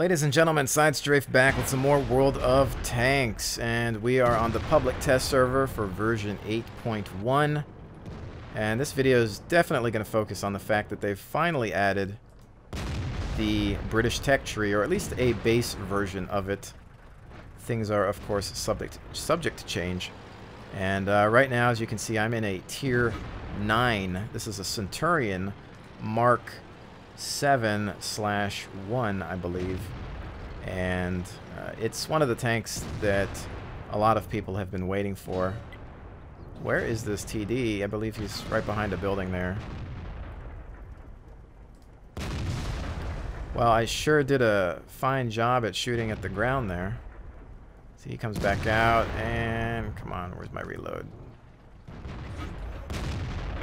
Ladies and gentlemen, SideStrafe back with some more World of Tanks, and we are on the public test server for version 8.1. And this video is definitely going to focus on the fact that they've finally added the British tech tree, or at least a base version of it. Things are, of course, subject to change. And right now, as you can see, I'm in a Tier 9. This is a Centurion Mark 7/1, I believe. And it's one of the tanks that a lot of people have been waiting for. Where is this TD? I believe he's right behind a building there. Well, I sure did a fine job at shooting at the ground there. See, he comes back out, and come on, where's my reload?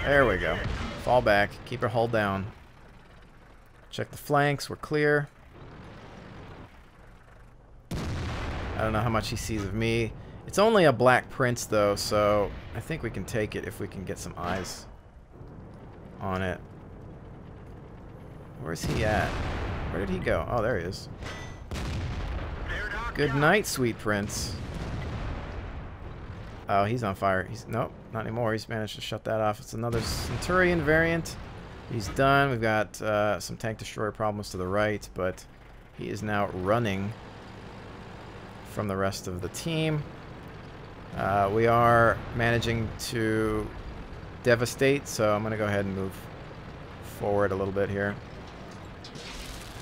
There we go. Fall back, keep her hull down. Check the flanks, we're clear. I don't know how much he sees of me. It's only a black prince though, so I think we can take it if we can get some eyes on it. Where's he at? Where did he go? Oh, there he is. Good night, sweet prince. Oh, he's on fire. Nope, not anymore. He's managed to shut that off. It's another Centurion variant. He's done. We've got some tank destroyer problems to the right, but he is now running from the rest of the team. We are managing to devastate, so I'm going to go ahead and move forward a little bit here.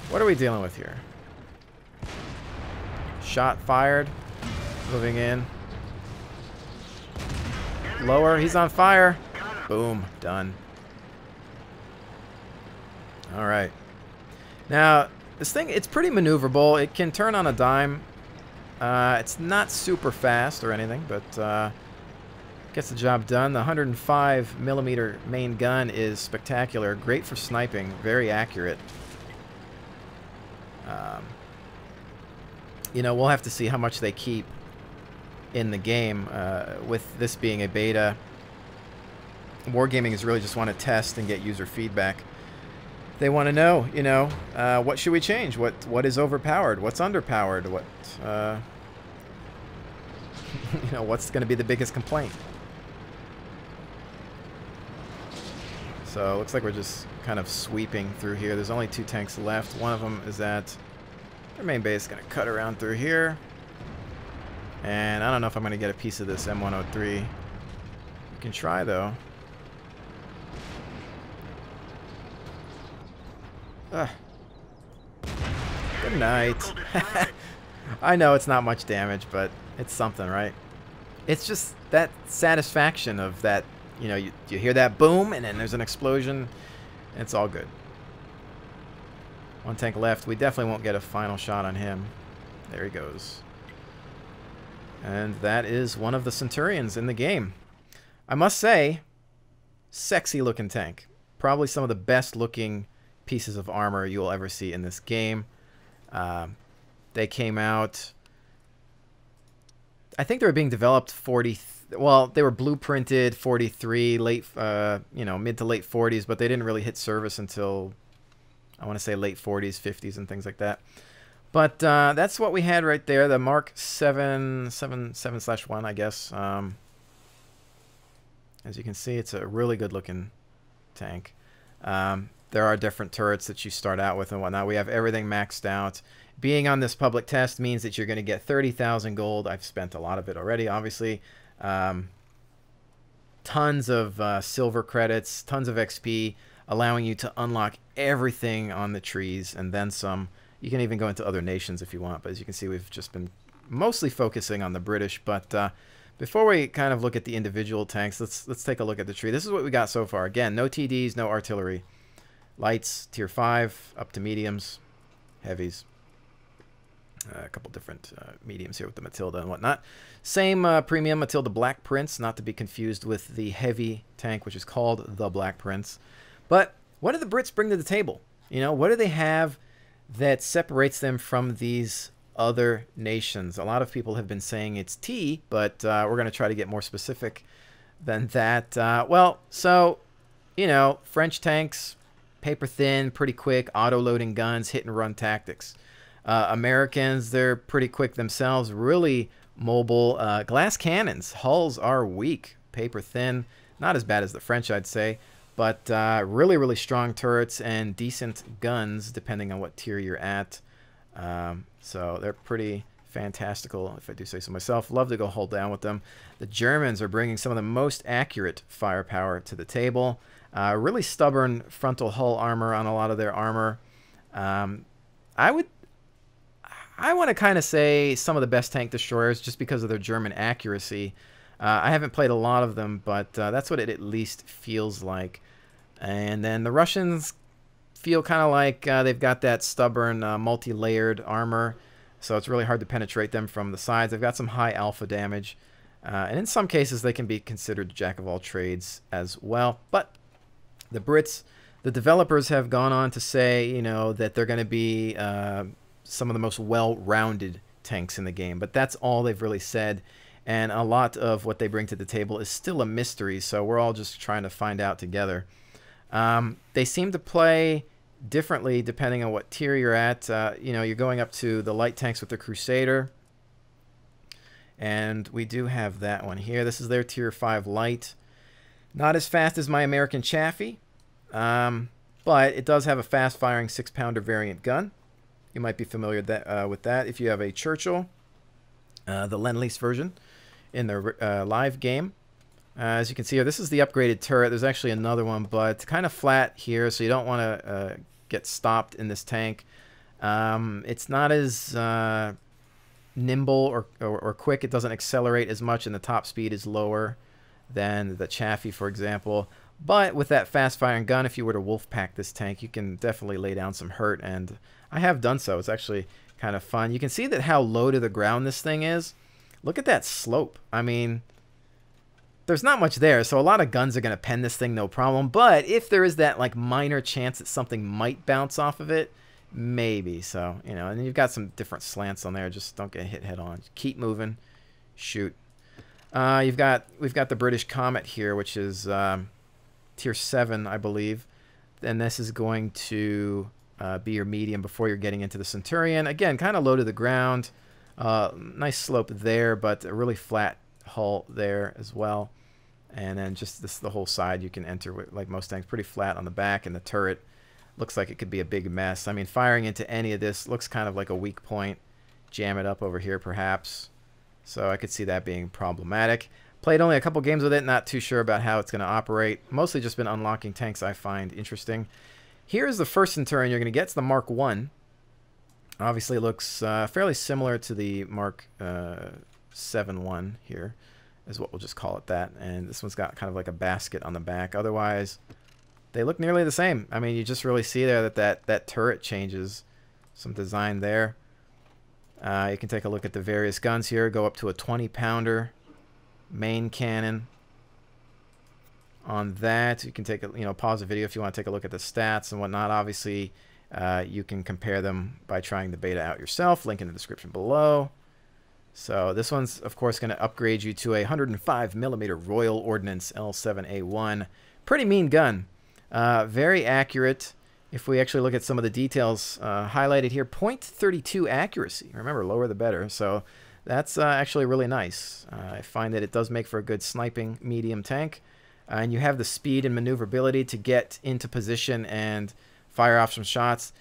What are we dealing with here? Shot fired. Moving in. Lower. He's on fire. Boom. Done. Alright. Now, this thing, it's pretty maneuverable. It can turn on a dime. It's not super fast or anything, but gets the job done. The 105 millimeter main gun is spectacular. Great for sniping. Very accurate. You know, we'll have to see how much they keep in the game. With this being a beta, Wargaming is really just want to test and get user feedback. They want to know, you know, what should we change? What is overpowered? What's underpowered? What, you know, what's going to be the biggest complaint? So it looks like we're just kind of sweeping through here. There's only 2 tanks left. One of them is at their main base. Going to cut around through here. And I don't know if I'm going to get a piece of this M103. You can try, though. Good night. I know it's not much damage, but it's something, right? It's just that satisfaction of that, you know, you hear that boom, and then there's an explosion. And it's all good. 1 tank left. We definitely won't get a final shot on him. There he goes. And that is one of the Centurions in the game. I must say, sexy looking tank. Probably some of the best looking pieces of armor you will ever see in this game. They came out, I think they were being developed well, they were blueprinted 43, late, you know, mid to late 40s, but they didn't really hit service until, I want to say, late 40s, 50s, and things like that. But that's what we had right there, the Mark 7/1, I guess. As you can see, it's a really good looking tank. There are different turrets that you start out with and whatnot. We have everything maxed out. Being on this public test means that you're going to get 30,000 gold. I've spent a lot of it already, obviously. Tons of silver credits, tons of XP, allowing you to unlock everything on the trees and then some. You can even go into other nations if you want, but as you can see, we've just been mostly focusing on the British. But before we kind of look at the individual tanks, let's take a look at the tree. This is what we got so far. Again, no TDs, no artillery. Lights, tier 5, up to mediums, heavies. A couple different mediums here with the Matilda and whatnot. Same premium Matilda Black Prince, not to be confused with the heavy tank, which is called the Black Prince. But what do the Brits bring to the table? You know, what do they have that separates them from these other nations? A lot of people have been saying it's tea, but we're going to try to get more specific than that. Well, so, you know, French tanks, paper thin, pretty quick, auto-loading guns, hit-and-run tactics. Americans, they're pretty quick themselves, really mobile. Glass cannons, hulls are weak, paper thin, not as bad as the French, I'd say, but really, really strong turrets and decent guns, depending on what tier you're at. So they're pretty fantastical, if I do say so myself. Love to go hold down with them. The Germans are bringing some of the most accurate firepower to the table. Really stubborn frontal hull armor on a lot of their armor. I want to kind of say some of the best tank destroyers just because of their German accuracy. I haven't played a lot of them, but that's what it at least feels like. And then the Russians feel kind of like they've got that stubborn multi-layered armor, so it's really hard to penetrate them from the sides. They've got some high alpha damage, and in some cases they can be considered jack of all trades as well. But the Brits, the developers, have gone on to say, you know, that they're going to be some of the most well-rounded tanks in the game, but that's all they've really said, and a lot of what they bring to the table is still a mystery, so we're all just trying to find out together. They seem to play differently depending on what tier you're at. You know, you're going up to the light tanks with the Crusader, and we do have that one here. This is their tier 5 light. Not as fast as my American Chaffee, but it does have a fast-firing 6-pounder variant gun. You might be familiar with that if you have a Churchill, the Lend-Lease version in the live game. As you can see here, this is the upgraded turret. There's actually another one, but kind of flat here, so you don't want to get stopped in this tank. It's not as nimble or quick. It doesn't accelerate as much, and the top speed is lower than the Chaffee, for example. But with that fast-firing gun, if you were to wolf-pack this tank, you can definitely lay down some hurt, and I have done so. It's actually kind of fun. You can see that how low to the ground this thing is. Look at that slope. I mean, there's not much there, so a lot of guns are going to pen this thing no problem. But if there is that like minor chance that something might bounce off of it, maybe. So, you know, and you've got some different slants on there. Just don't get hit head on. Keep moving. Shoot. We've got the British Comet here, which is tier 7, I believe. And this is going to be your medium before you're getting into the Centurion. Again, kind of low to the ground. Nice slope there, but a really flat hull there as well. And then just the whole side you can enter with, like most tanks, pretty flat on the back, and the turret looks like it could be a big mess. I mean, firing into any of this looks kind of like a weak point. Jam it up over here perhaps. So I could see that being problematic. Played only a couple games with it, not too sure about how it's going to operate. Mostly just been unlocking tanks I find interesting. Here's the first Centurion you're going to get. It's the Mark 1. Obviously it looks fairly similar to the Mark 7-1 here, is what we'll just call it that. And this one's got kind of like a basket on the back. Otherwise, they look nearly the same. I mean, you just really see there that turret changes. Some design there. You can take a look at the various guns here. Go up to a 20-pounder main cannon. On that, you can take a, pause the video if you want to take a look at the stats and whatnot. Obviously, you can compare them by trying the beta out yourself. Link in the description below. So this one's, of course, going to upgrade you to a 105mm Royal Ordnance L1a1. Pretty mean gun. Very accurate. If we actually look at some of the details highlighted here, .32 accuracy. Remember, lower the better. So that's actually really nice. I find that it does make for a good sniping medium tank. And you have the speed and maneuverability to get into position and fire off some shots.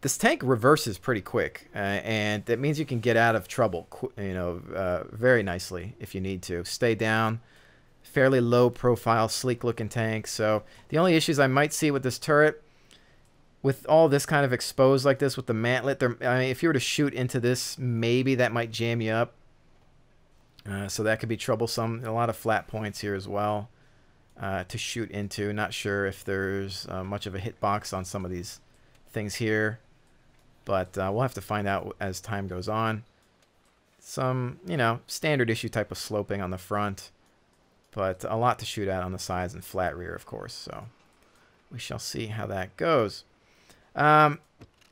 This tank reverses pretty quick, and that means you can get out of trouble, very nicely if you need to. Stay down. Fairly low profile, sleek looking tank. So the only issues I might see with this turret, with all this kind of exposed like this with the mantlet, I mean, if you were to shoot into this, maybe that might jam you up. So that could be troublesome. A lot of flat points here as well to shoot into. Not sure if there's much of a hitbox on some of these things here, but we'll have to find out as time goes on. Some, standard issue type of sloping on the front, but a lot to shoot at on the sides and flat rear, of course. So we shall see how that goes.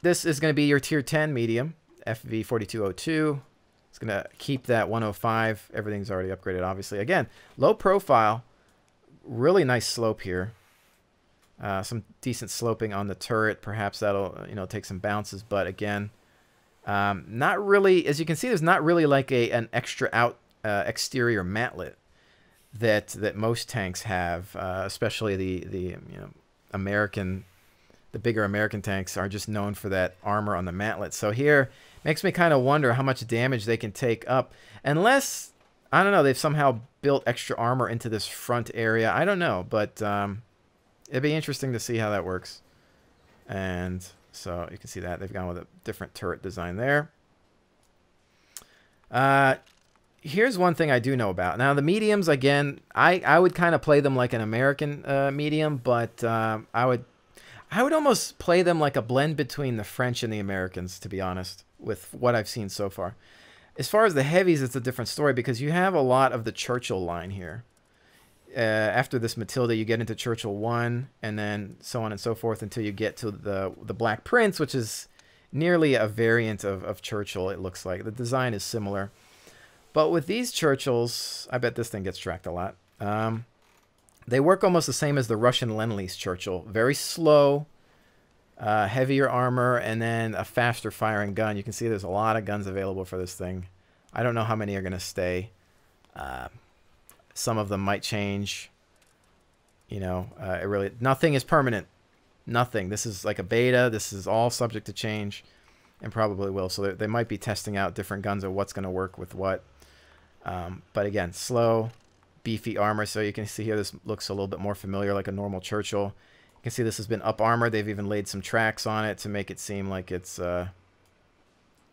This is going to be your tier 10 medium, FV4202. It's going to keep that 105. Everything's already upgraded, obviously. Again, low profile. Really nice slope here. Some decent sloping on the turret. Perhaps that'll, take some bounces. But again, not really. As you can see, there's not really like an extra exterior matlet that most tanks have, especially the bigger American tanks are just known for that armor on the matlet. So here makes me kind of wonder how much damage they can take up, unless, I don't know, they've somehow built extra armor into this front area. I don't know, but it'd be interesting to see how that works. And so you can see that they've gone with a different turret design there. Here's one thing I do know about. Now, the mediums, again, I would kind of play them like an American medium, but I would almost play them like a blend between the French and the Americans, to be honest, with what I've seen so far. As far as the heavies, it's a different story because you have a lot of the Churchill line here. After this Matilda, you get into Churchill 1, and then so on and so forth until you get to the Black Prince, which is nearly a variant of Churchill, it looks like. The design is similar. But with these Churchills, I bet this thing gets tracked a lot. They work almost the same as the Russian Lend-Lease Churchill. Very slow, heavier armor, and then a faster firing gun. You can see there's a lot of guns available for this thing. I don't know how many are going to stay. Some of them might change. Nothing is permanent. Nothing. This is like a beta. This is all subject to change, and probably will. So they might be testing out different guns of what's going to work with what. But again, slow, beefy armor. So you can see here, this looks a little bit more familiar, like a normal Churchill. You can see this has been up armor. They've even laid some tracks on it to make it seem like it's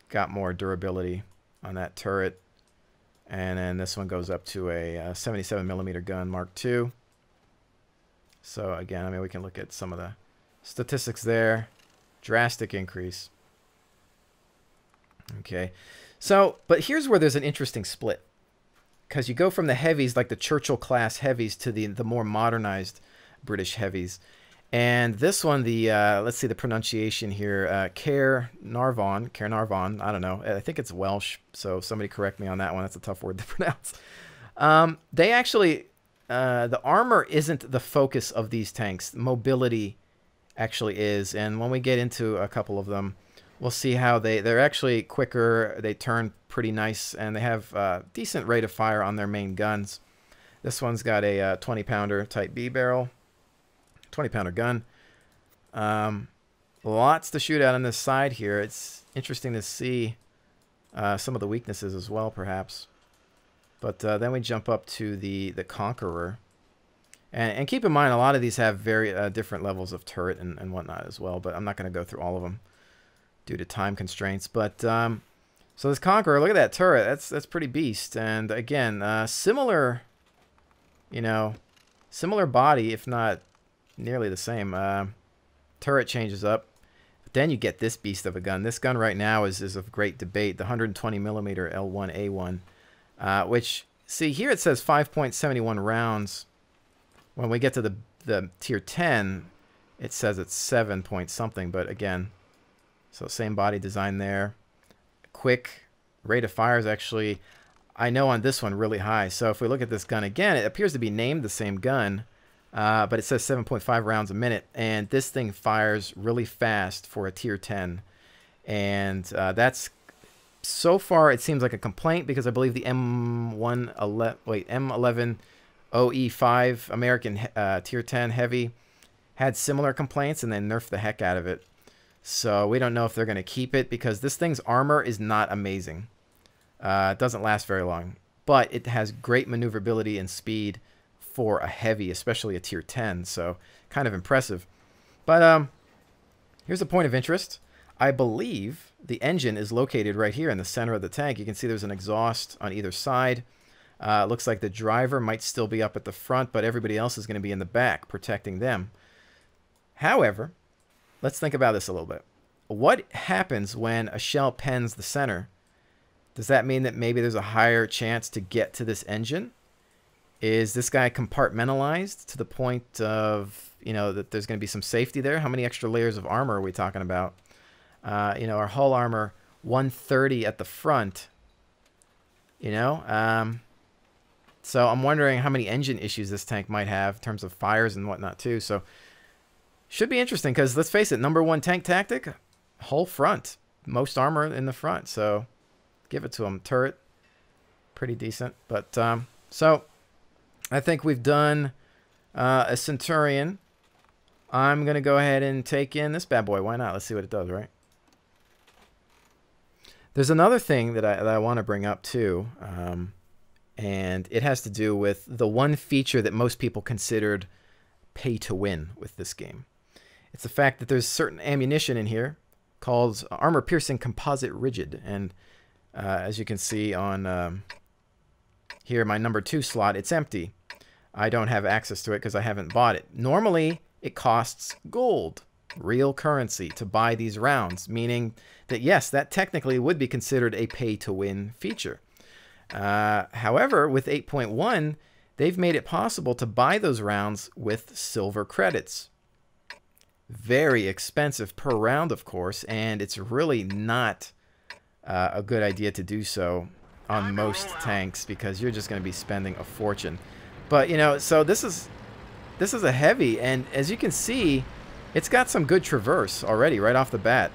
got more durability on that turret. And then this one goes up to a 77 millimeter gun, Mark II. So again, I mean, we can look at some of the statistics there. Drastic increase. Okay. So, but here's where there's an interesting split. Because you go from the heavies, like the Churchill class heavies, to the more modernized British heavies. And this one, let's see the pronunciation here, Caernarvon, I don't know. I think it's Welsh, so somebody correct me on that one. That's a tough word to pronounce. They actually, the armor isn't the focus of these tanks. Mobility actually is. And when we get into a couple of them, we'll see how they're actually quicker. They turn pretty nice, and they have a decent rate of fire on their main guns. This one's got a 20-pounder Type B barrel. 20-pounder gun. Lots to shoot at on this side here. It's interesting to see some of the weaknesses as well, perhaps. But then we jump up to the Conqueror. And keep in mind, a lot of these have very different levels of turret and whatnot as well. But I'm not going to go through all of them due to time constraints. But so this Conqueror, look at that turret. That's pretty beast. And again, similar, similar body, if not nearly the same. Turret changes up. But then you get this beast of a gun. This gun right now is of great debate. The 120 Millimeter L1a1, which, see, here it says 5.71 rounds. When we get to the tier 10, it says it's 7 point something. But again, so same body design there. Quick rate of fire is actually, I know on this one, really high. So if we look at this gun again, it appears to be named the same gun. But it says 7.5 rounds a minute, and this thing fires really fast for a tier 10. And that's, so far, it seems like a complaint, because I believe the M11OE5 American tier 10 heavy had similar complaints, and they nerfed the heck out of it. So we don't know if they're going to keep it, because this thing's armor is not amazing. It doesn't last very long, but it has great maneuverability and speed for a heavy, especially a tier 10, so kind of impressive. But here's a point of interest. I believe the engine is located right here in the center of the tank. You can see there's an exhaust on either side. Looks like the driver might still be up at the front, but everybody else is going to be in the back protecting them. However, let's think about this a little bit. What happens when a shell pens the center? Does that mean that maybe there's a higher chance to get to this engine? Is this guy compartmentalized to the point of, that there's going to be some safety there? How many extra layers of armor are we talking about? Our hull armor, 130 at the front, So I'm wondering how many engine issues this tank might have in terms of fires and whatnot too. So Should be interesting because, let's face it, #1 tank tactic, whole front. Most armor in the front, so give it to them. Turret, pretty decent. But, so, I think we've done a Centurion. I'm going to go ahead and take in this bad boy. Why not? Let's see what it does, right? There's another thing that I want to bring up, too. And it has to do with the one feature that most people considered pay to win with this game. It's the fact that there's certain ammunition in here called armor piercing composite rigid. And as you can see on here, my #2 slot, it's empty. I don't have access to it because I haven't bought it. Normally, it costs gold, real currency, to buy these rounds, meaning that, yes, that technically would be considered a pay-to-win feature. However, with 8.1, they've made it possible to buy those rounds with silver credits. Very expensive per round, of course, and it's really not a good idea to do so on most tanks because you're just going to be spending a fortune. But, you know, so this is a heavy, and as you can see, it's got some good traverse already right off the bat.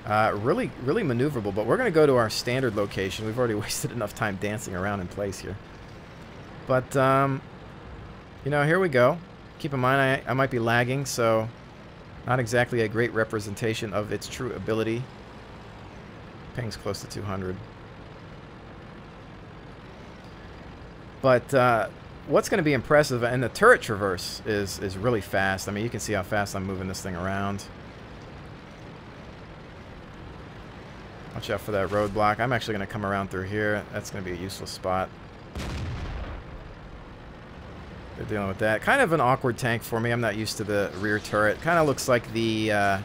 Really maneuverable, but we're going to go to our standard location. We've already wasted enough time dancing around in place here. But, you know, here we go. Keep in mind, I might be lagging, so not exactly a great representation of its true ability. Ping's close to 200. But what's going to be impressive, and the turret traverse is really fast. I mean, you can see how fast I'm moving this thing around. Watch out for that roadblock. I'm actually going to come around through here. That's going to be a useless spot. They're dealing with that. Kind of an awkward tank for me. I'm not used to the rear turret. Kind of looks like the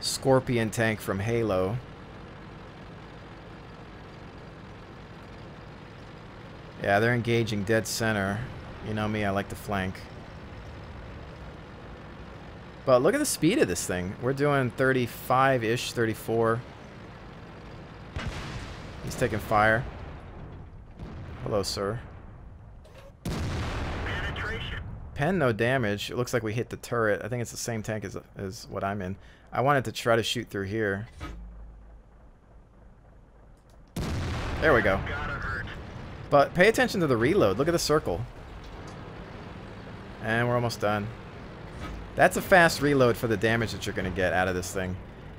Scorpion tank from Halo. Yeah, they're engaging dead center. You know me, I like to flank. But look at the speed of this thing. We're doing 35-ish, 34. He's taking fire. Hello, sir. Pen, no damage. It looks like we hit the turret. I think it's the same tank as what I'm in. I wanted to try to shoot through here. There we go. But pay attention to the reload. Look at the circle. And we're almost done. That's a fast reload for the damage that you're going to get out of this thing.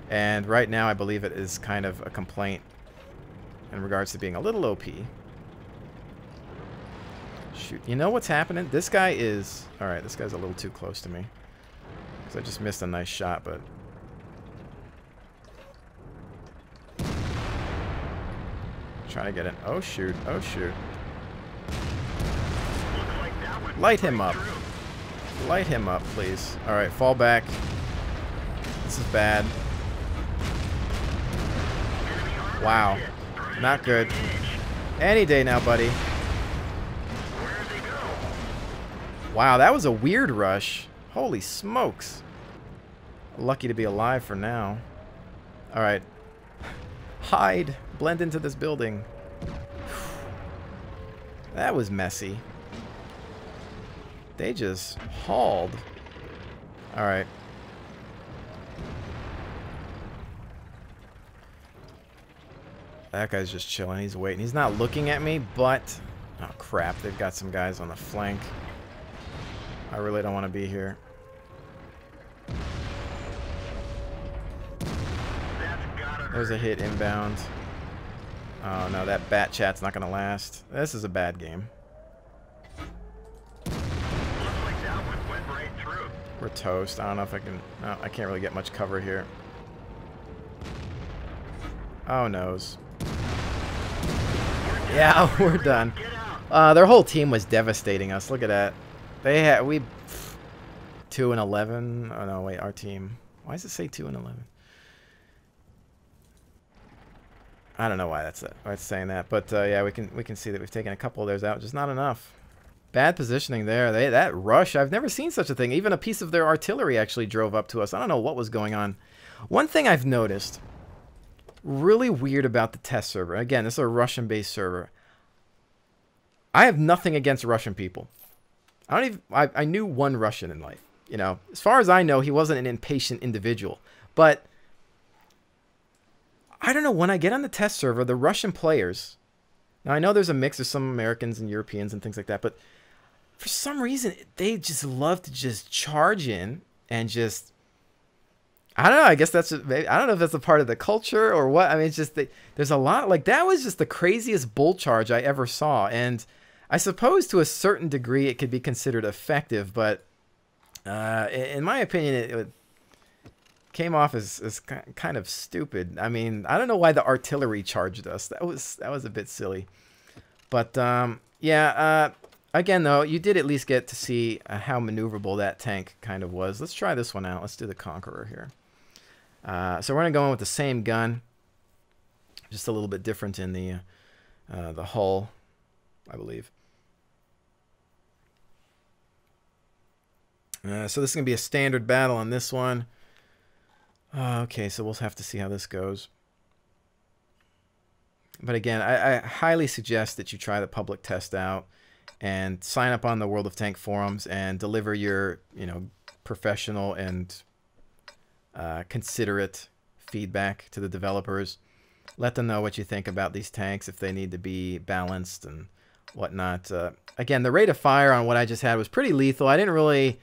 And right now I believe it is kind of a complaint in regards to being a little OP. Shoot. You know what's happening? This guy is... Alright, this guy's a little too close to me. Because I just missed a nice shot, but... Trying to get it. Oh, shoot. Oh, shoot. Light him up. Light him up, please. Alright, fall back. This is bad. Wow. Not good. Any day now, buddy. Wow, that was a weird rush. Holy smokes. Lucky to be alive for now. Alright. Hide. Blend into this building. That was messy. They just hauled. Alright. That guy's just chilling. He's waiting. He's not looking at me, but... Oh, crap. They've got some guys on the flank. I really don't want to be here. There's a hit inbound. Oh, no. That bat chat's not going to last. This is a bad game. We're toast. I don't know if I can... No, I can't really get much cover here. Oh, noes. Yeah, we're done. Their whole team was devastating us. Look at that. They had... We... 2 and 11. Oh, no, wait. Our team... Why does it say 2 and 11? I don't know why that's saying that. But, yeah, we can see that we've taken a couple of theirs out. Just not enough. Bad positioning there. That rush, I've never seen such a thing. Even a piece of their artillery actually drove up to us. I don't know what was going on. One thing I've noticed, really weird about the test server. Again, this is a Russian-based server. I have nothing against Russian people. I knew one Russian in life. You know, as far as I know, he wasn't an impatient individual. But I don't know, when I get on the test server, the Russian players, now I know there's a mix of some Americans and Europeans and things like that, but for some reason, they just love to just charge in and just, I don't know, I guess that's, I don't know if that's a part of the culture or what. I mean, it's just, there's a lot, like that was just the craziest bull charge I ever saw. And I suppose to a certain degree it could be considered effective, but in my opinion, it came off as kind of stupid. I mean, I don't know why the artillery charged us. That was a bit silly. But yeah, again though, you did at least get to see how maneuverable that tank kind of was. Let's try this one out. Let's do the Conqueror here. So we're gonna go in with the same gun, just a little bit different in the hull, I believe. So this is gonna be a standard battle on this one. Okay, so we'll have to see how this goes. But again, I highly suggest that you try the public test out and sign up on the World of Tank forums and deliver your, you know, professional and considerate feedback to the developers. Let them know what you think about these tanks, if they need to be balanced and whatnot. Again, the rate of fire on what I just had was pretty lethal. I didn't really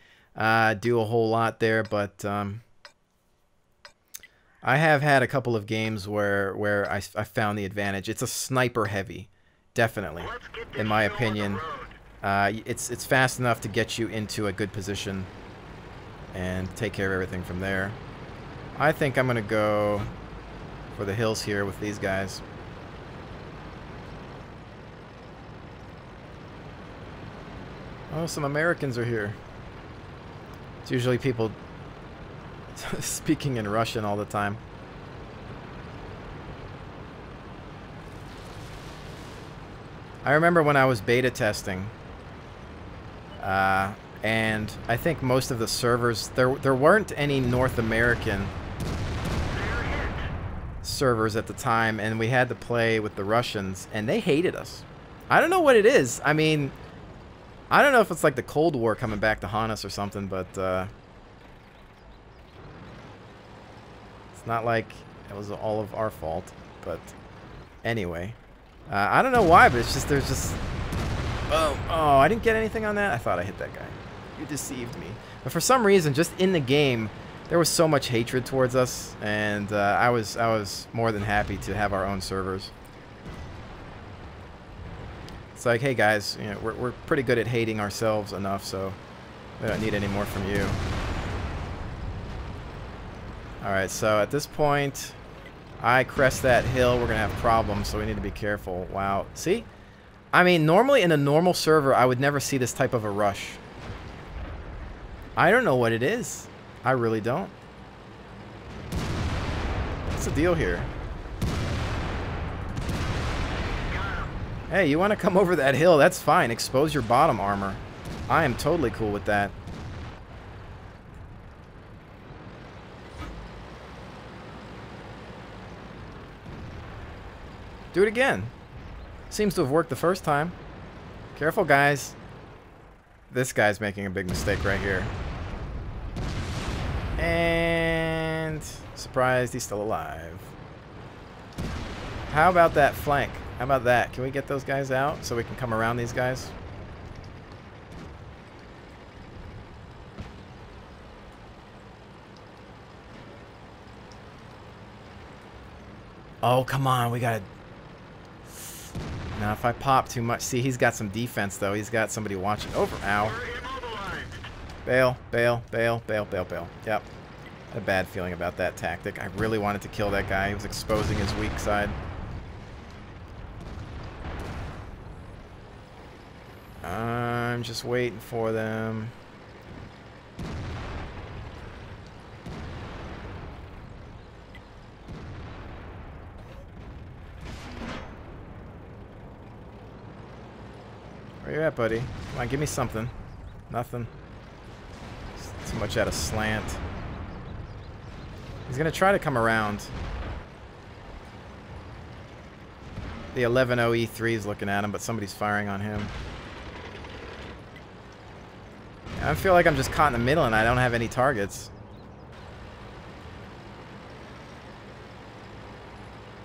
do a whole lot there, but I have had a couple of games where I found the advantage. It's a sniper heavy, definitely, in my opinion. It's fast enough to get you into a good position and take care of everything from there. I think I'm gonna go for the hills here with these guys. Oh, some Americans are here. It's usually people speaking in Russian all the time. I remember when I was beta testing, and I think most of the servers, there weren't any North American servers at the time, and we had to play with the Russians, and they hated us. I don't know what it is. I mean, I don't know if it's like the Cold War coming back to haunt us or something, but it's not like it was all of our fault. But anyway, I don't know why, but it's just, there's just, oh, I didn't get anything on that. I thought I hit that guy. You deceived me. But for some reason, just in the game, there was so much hatred towards us, and I was more than happy to have our own servers. It's like, hey guys, you know, we're pretty good at hating ourselves enough, so we don't need any more from you. Alright, so at this point, I crest that hill, we're going to have problems, so we need to be careful. Wow. See? I mean, normally in a normal server, I would never see this type of a rush. I don't know what it is. I really don't. What's the deal here? Hey, you want to come over that hill? That's fine. Expose your bottom armor. I am totally cool with that. Do it again. Seems to have worked the first time. Careful, guys. This guy's making a big mistake right here. And surprised he's still alive. How about that flank? How about that? Can we get those guys out so we can come around these guys? Oh, come on. We got to... Now, if I pop too much... See, he's got some defense, though. He's got somebody watching over. Ow. Bail, bail, bail, bail, bail, bail. Yep. I had a bad feeling about that tactic. I really wanted to kill that guy. He was exposing his weak side. I'm just waiting for them. Where you at, buddy? Come on, give me something. Nothing. Too much at a slant. He's gonna try to come around. The 11-0 E3 is looking at him, but somebody's firing on him. I feel like I'm just caught in the middle and I don't have any targets.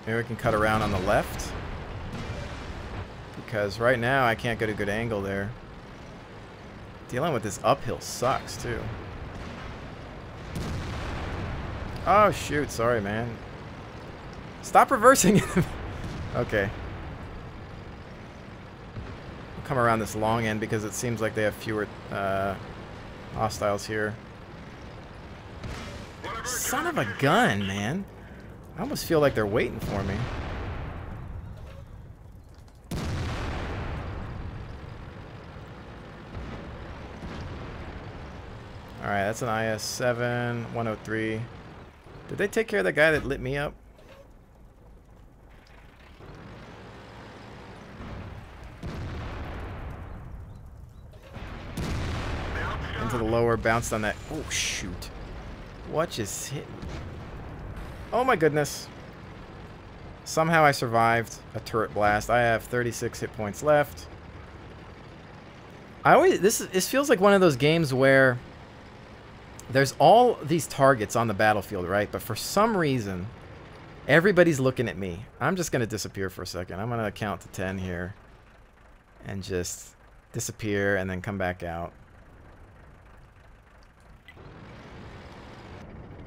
Maybe we can cut around on the left. Because right now I can't get a good angle there. Dealing with this uphill sucks too. Oh shoot, sorry man. Stop reversing. Okay. We'll come around this long end because it seems like they have fewer hostiles here. Son of a gun, man. I almost feel like they're waiting for me. Alright, that's an IS-7, 103. Did they take care of that guy that lit me up? Into the lower, bounced on that. Oh, shoot. What just hit me? Oh my goodness. Somehow I survived a turret blast. I have 36 hit points left. This feels like one of those games where there's all these targets on the battlefield, right? But for some reason, everybody's looking at me. I'm just going to disappear for a second. I'm going to count to 10 here. And just disappear and then come back out.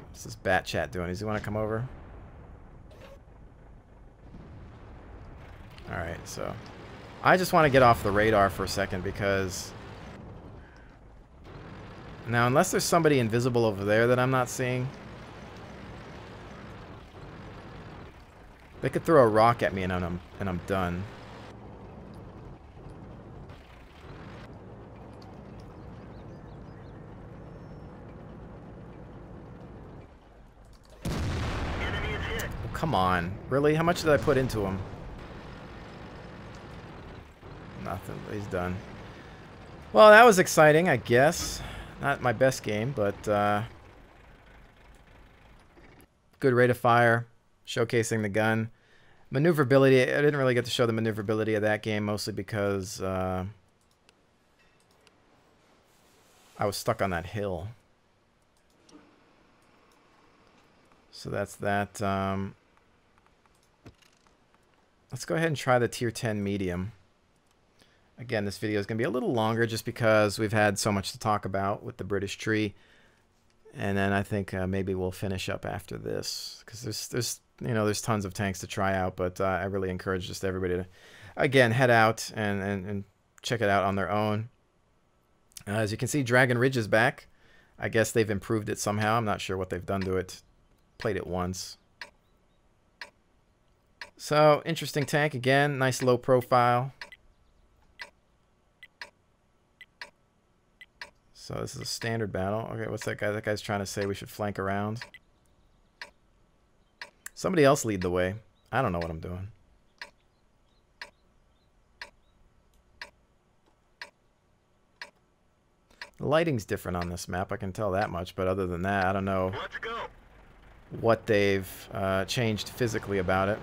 What's this Bat Chat doing? Does he want to come over? Alright, so I just want to get off the radar for a second because now, unless there's somebody invisible over there that I'm not seeing, they could throw a rock at me and I'm done. Oh, come on. Really? How much did I put into him? Nothing. He's done. Well, that was exciting, I guess. Not my best game, but good rate of fire, showcasing the gun. Maneuverability, I didn't really get to show the maneuverability of that game, mostly because I was stuck on that hill. So that's that. Let's go ahead and try the tier 10 medium. Again, this video is going to be a little longer just because we've had so much to talk about with the British tree. And then I think maybe we'll finish up after this because there's tons of tanks to try out, but I really encourage just everybody to, again, head out and check it out on their own. As you can see, Dragon Ridge is back. I guess they've improved it somehow. I'm not sure what they've done to it. Played it once. So, interesting tank again. Nice low profile. So this is a standard battle. Okay, what's that guy? That guy's trying to say we should flank around. Somebody else lead the way. I don't know what I'm doing. The lighting's different on this map. I can tell that much. But other than that, I don't know what they've changed physically about it.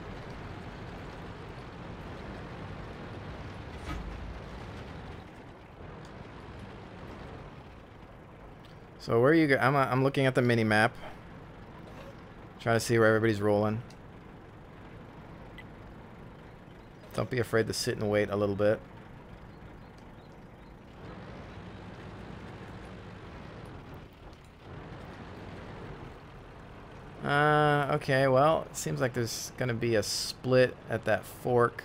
So where are you go? I'm looking at the mini map, trying to see where everybody's rolling. Don't be afraid to sit and wait a little bit. Okay, well, it seems like there's going to be a split at that fork.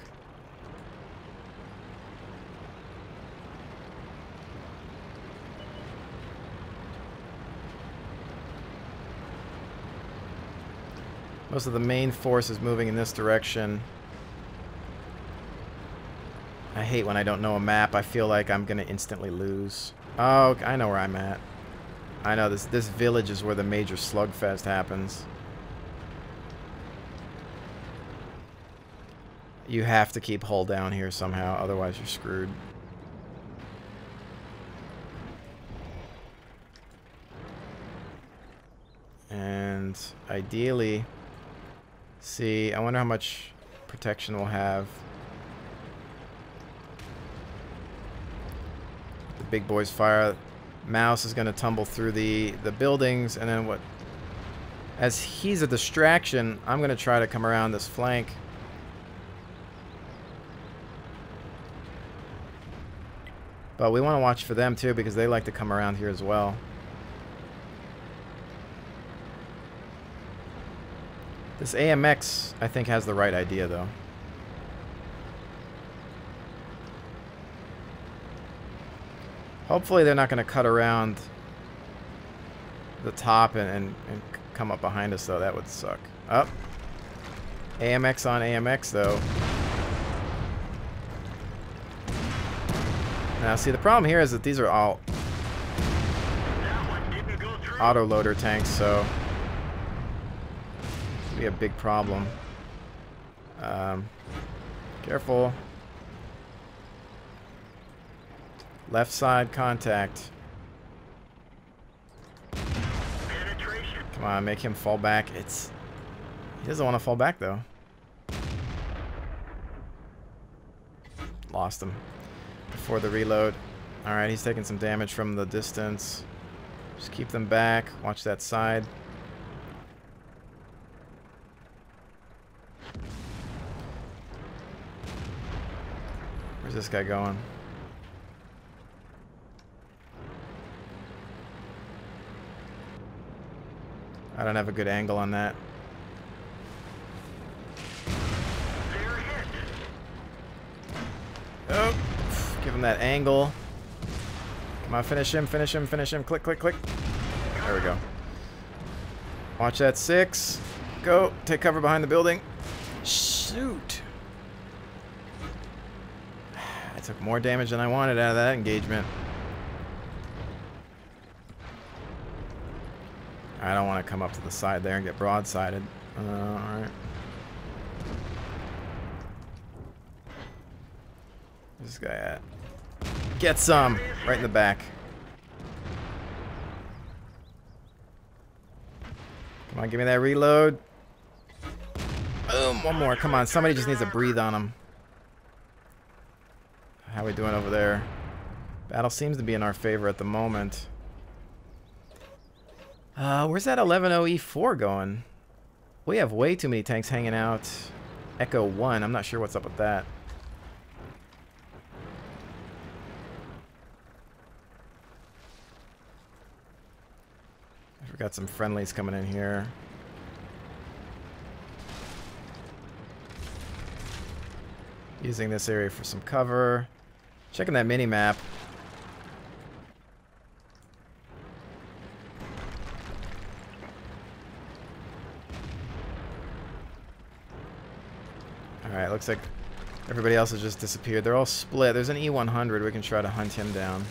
Most of the main force is moving in this direction. I hate when I don't know a map. I feel like I'm going to instantly lose. Oh, I know where I'm at. I know this village is where the major slugfest happens. You have to keep hull down here somehow, otherwise you're screwed. And ideally, see, I wonder how much protection we'll have. The big boys fire. Mouse is going to tumble through the buildings, and then what? As he's a distraction, I'm going to try to come around this flank. But we want to watch for them too, because they like to come around here as well. This AMX, I think, has the right idea, though. Hopefully they're not going to cut around the top and come up behind us, though. That would suck. Up. AMX on AMX, though. Now, see, the problem here is that these are all autoloader tanks, so it's be a big problem. Careful. Left side contact. Come on, make him fall back. He doesn't want to fall back, though. Lost him before the reload. Alright, he's taking some damage from the distance. Just keep them back. Watch that side. Where's this guy going? I don't have a good angle on that. Oh, give him that angle. Come on, finish him, finish him, finish him. Click, click, click. There we go. Watch that 6. Go. Take cover behind the building. Shoot. I took more damage than I wanted out of that engagement. I don't want to come up to the side there and get broadsided. Alright. Where's this guy at? Get some! Right in the back. Come on, give me that reload. Boom! One more. Come on, somebody just needs to breathe on him. How are we doing over there? Battle seems to be in our favor at the moment. Where's that 110E4 going? We have way too many tanks hanging out. Echo 1. I'm not sure what's up with that. We've got some friendlies coming in here. Using this area for some cover. Checking that mini-map. Alright, looks like everybody else has just disappeared. They're all split. There's an E100. We can try to hunt him down.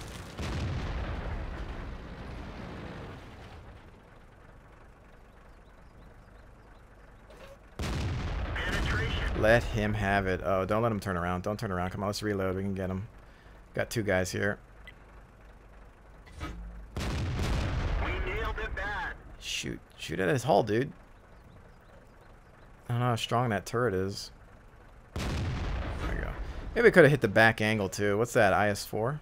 Let him have it. Oh, don't let him turn around. Don't turn around. Come on, let's reload. We can get him. Got 2 guys here. We nailed it bad. Shoot. Shoot at his hull, dude. I don't know how strong that turret is. There we go. Maybe we could have hit the back angle, too. What's that, IS-4?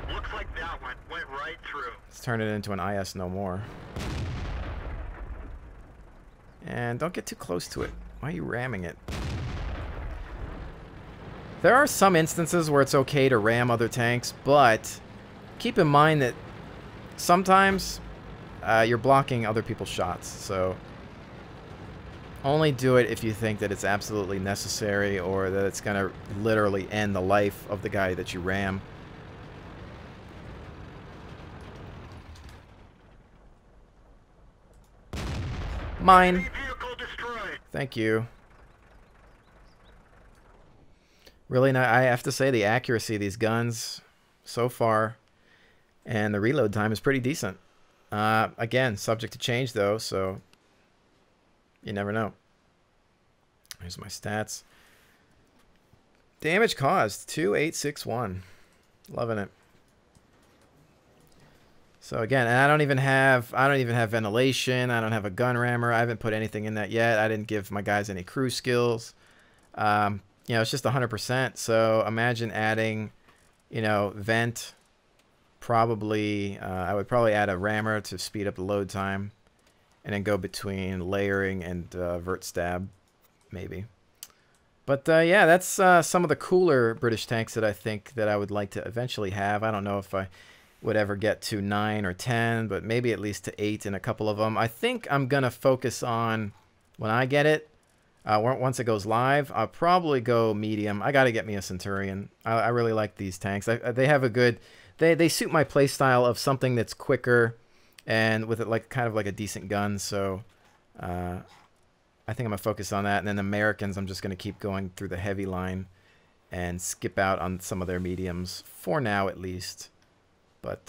Looks like that one went right through. Let's turn it into an IS no more. And don't get too close to it. Why are you ramming it? There are some instances where it's okay to ram other tanks, but keep in mind that sometimes you're blocking other people's shots. So only do it if you think that it's absolutely necessary or that it's going to literally end the life of the guy that you ram. Mine. Thank you. Really, I have to say the accuracy of these guns so far and the reload time is pretty decent. Again, subject to change though, so you never know. Here's my stats. Damage caused 2861. Loving it. So again, and I don't even have ventilation. I don't have a gun rammer. I haven't put anything in that yet. I didn't give my guys any crew skills. You know, it's just 100%. So imagine adding, you know, vent, probably I would probably add a rammer to speed up the load time, and then go between layering and vert stab, maybe. But yeah, that's some of the cooler British tanks that I think that I would like to eventually have. I don't know if I would ever get to 9 or 10, but maybe at least to 8 in a couple of them. I think I'm gonna focus on, when I get it, once it goes live, I'll probably go medium. I gotta get me a Centurion. I really like these tanks. They have a good, they suit my play style of something that's quicker and with it like kind of like a decent gun. So I think I'm going to focus on that. And then the Americans, I'm just going to keep going through the heavy line and skip out on some of their mediums, for now at least. But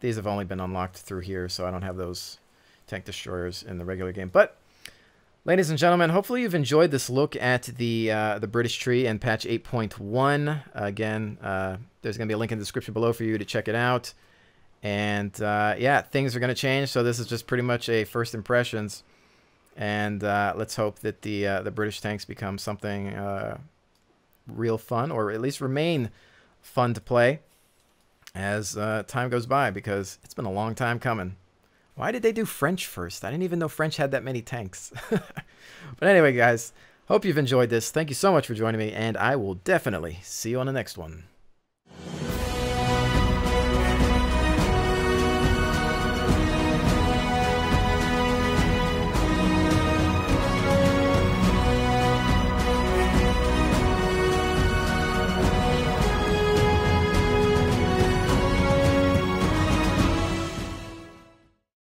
these have only been unlocked through here, so I don't have those tank destroyers in the regular game. But, ladies and gentlemen, hopefully you've enjoyed this look at the British tree and patch 8.1. Again, there's going to be a link in the description below for you to check it out. And, yeah, things are going to change, so this is just pretty much a first impressions. And let's hope that the British tanks become something real fun, or at least remain fun to play as time goes by, because it's been a long time coming. Why did they do French first? I didn't even know French had that many tanks. But anyway, guys, hope you've enjoyed this. Thank you so much for joining me, and I will definitely see you on the next one.